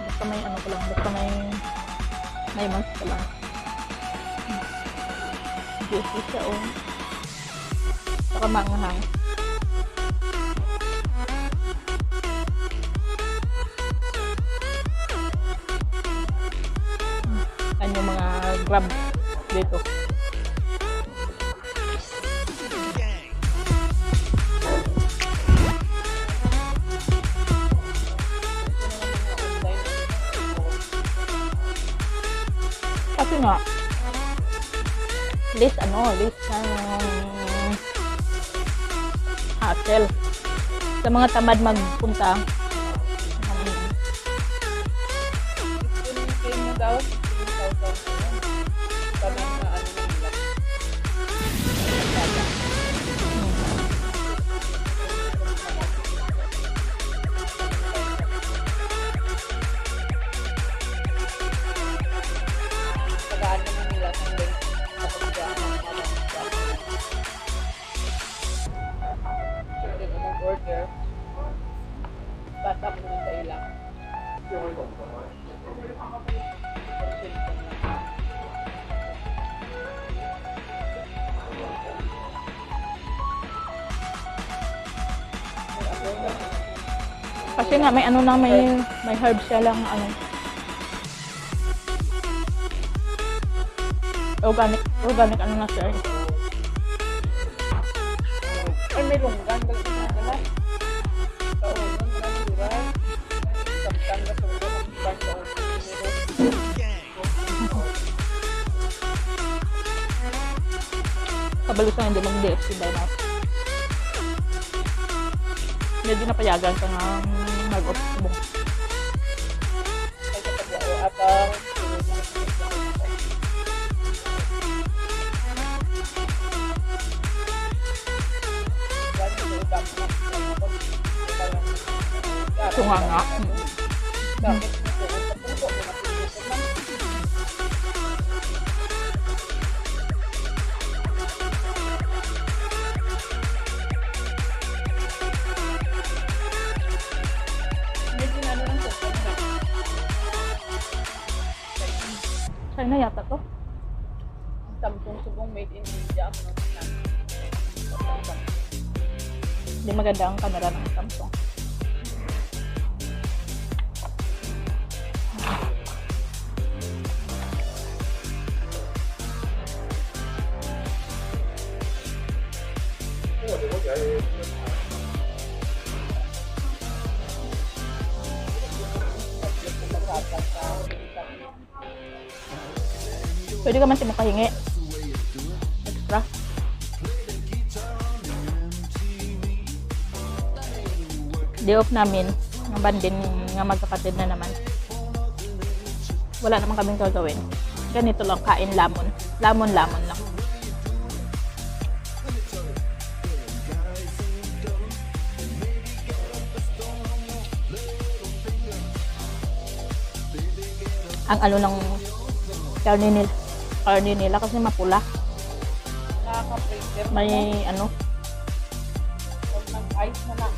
Basta may ano ko lang, basta may mas ko lang. Juicy siya oh. Saka manghang. Yan yung mga grab dito. Kasi nga, list hassle. Sa mga tamad magpunta. Basta mo naman sa ilang. Kasi nga may ano na may herbs siya lang ano. Organic ano na siya. Ay, may lunggan. Balik na nila. Kaunan na nila. Samtang na tulog. Mukbang sa Kabalo sa hindi mag-DFC dahil na. Medyo napayagan ka nga mag-off mo. ay kapag atang Tunga nga. China yata to. Samsung subong made in India. Hindi maganda ang camera ng Samsung. Pwede ka man si makahingi. Extra. Day off namin. Ng bandin nga magkapatid na naman. Wala naman kaming gagawin. Ganito lang, kain lamon. Lamon lang. Ang ano ng karne nila kasi mapula. Nakaka-preserve. May ano, Kung nag-ice na lang.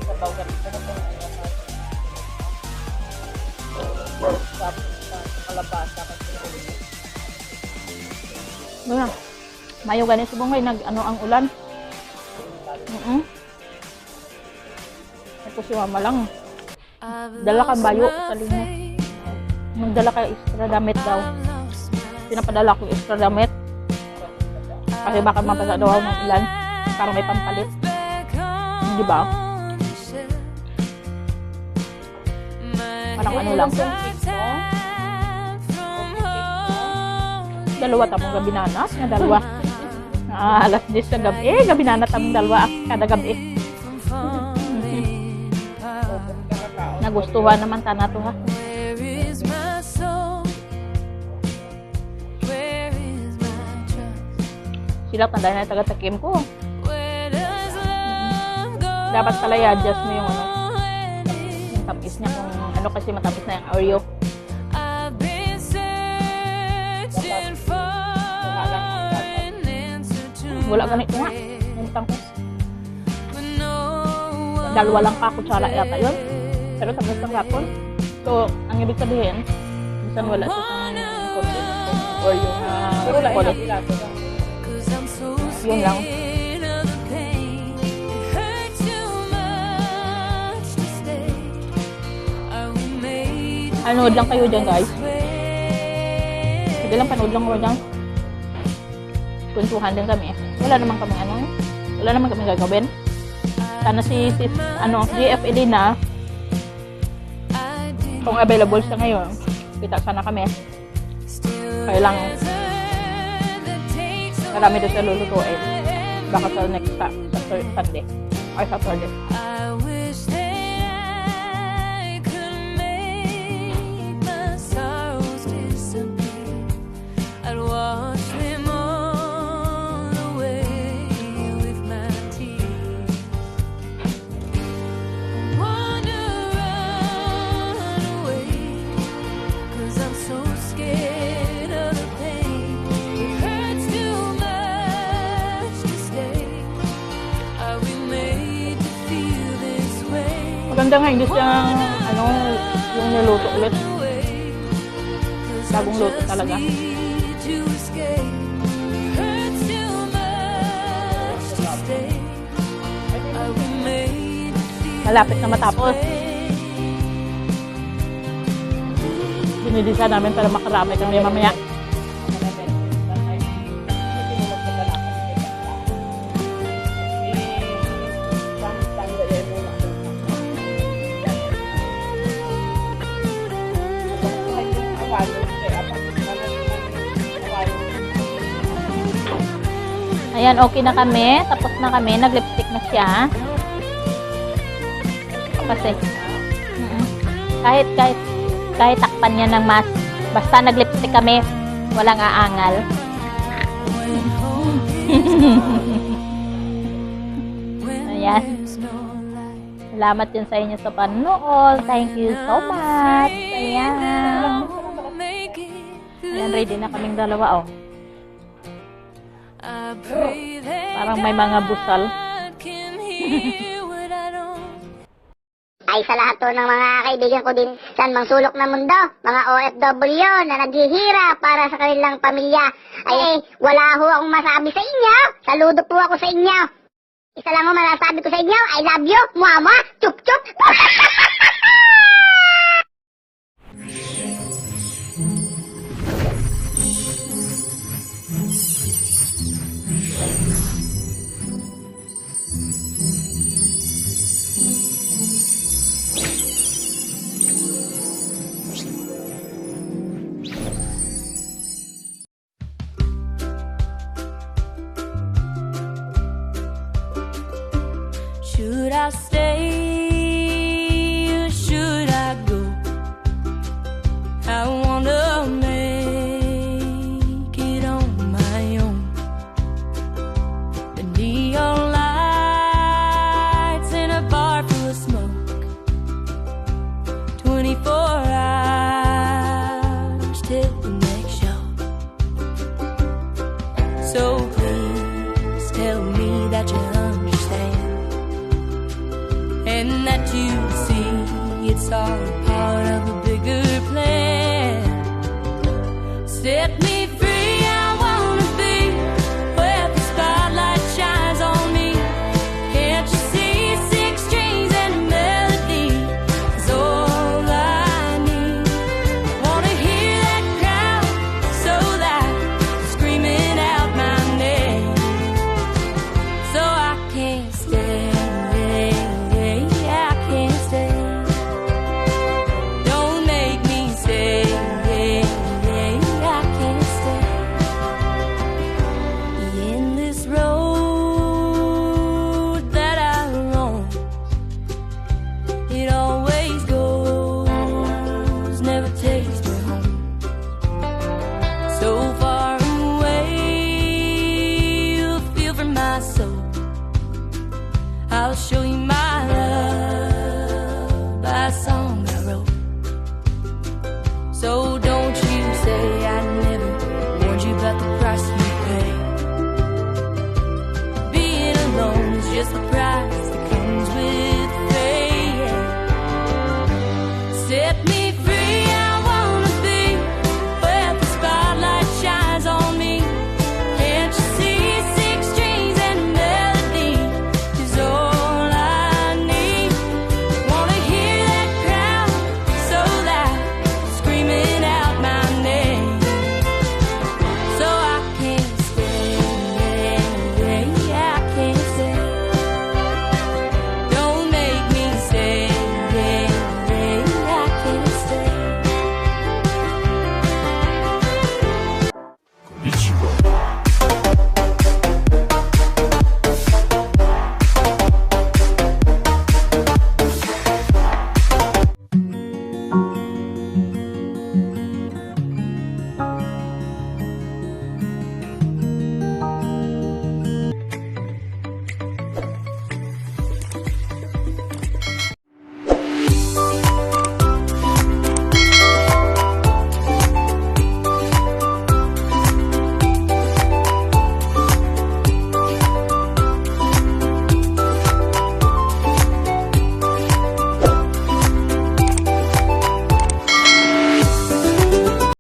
Sabaw ganito na po. Kalabasa kasi. Wala. Mayo ganis subong nag ano ang ulan. Ito si mama lang. Dala kang bayo sa linyo. Magdala ka extra damit daw. Pinapadala ko extra damit. Kasi baka mapasa daw ng ulan. Para may pampalit. Di ba? Parang ano lang. Dalawa tamong gabi nanas nga dalawa. Alas 10 sa gabi. Gabi nanas tamong dalawa kada gabi. Nagustuhan naman tana to ha. Sila tanda na taga-takim ko. Dapat pala i-adjust mo yung ano. Yung tamis niya kung ano kasi matamis na yung Oreo. Wala ganito nga. Nantang ko. Dalawa lang pa kutsara yata yun. Pero tamis ng rapon. So, ang ibig sabihin, minsan wala sa content or yung quality. Yun lang. Panood lang kayo dyan guys. Sige lang, panood lang kayo dyan. Kuntuhan din kami. Wala naman kami wala naman kami gagawin. Sana si GFED na kung available siya ngayon, kita sana kami. Kaya lang marami doon sa lulutuin. Baka sa next Sunday or Saturday. Maganda nga, hindi siya, yung niluto ulit. Bagong luto talaga. Malapit na matapos. Binilisa namin para makarami kami mamaya. Ayan, okay na kami. Tapos na kami. Nag-lipstick na siya. Kasi, kahit takpan niya ng mask, basta nag-lipstick kami, walang aangal. Ayan. Salamat din sa inyo sa panonood. Thank you so much. Ayan. Ayan, ready na kaming dalawa, oh. Parang may mga busal. Ay sa lahat to ng mga kaibigan ko din sa mang sulok ng mundo, mga OFW na naghihirap para sa kanilang pamilya. Ay, wala ho akong masabi sa inyo. Saludo po ako sa inyo. Isa lang ho masasabi ko sa inyo, I love you, muwa, chup chup. Should I stay or should I go? I wanna make it on my own. The neon lights in a bar full of smoke, 24 hours till the next show. So please tell me that you understand, and that you see it's all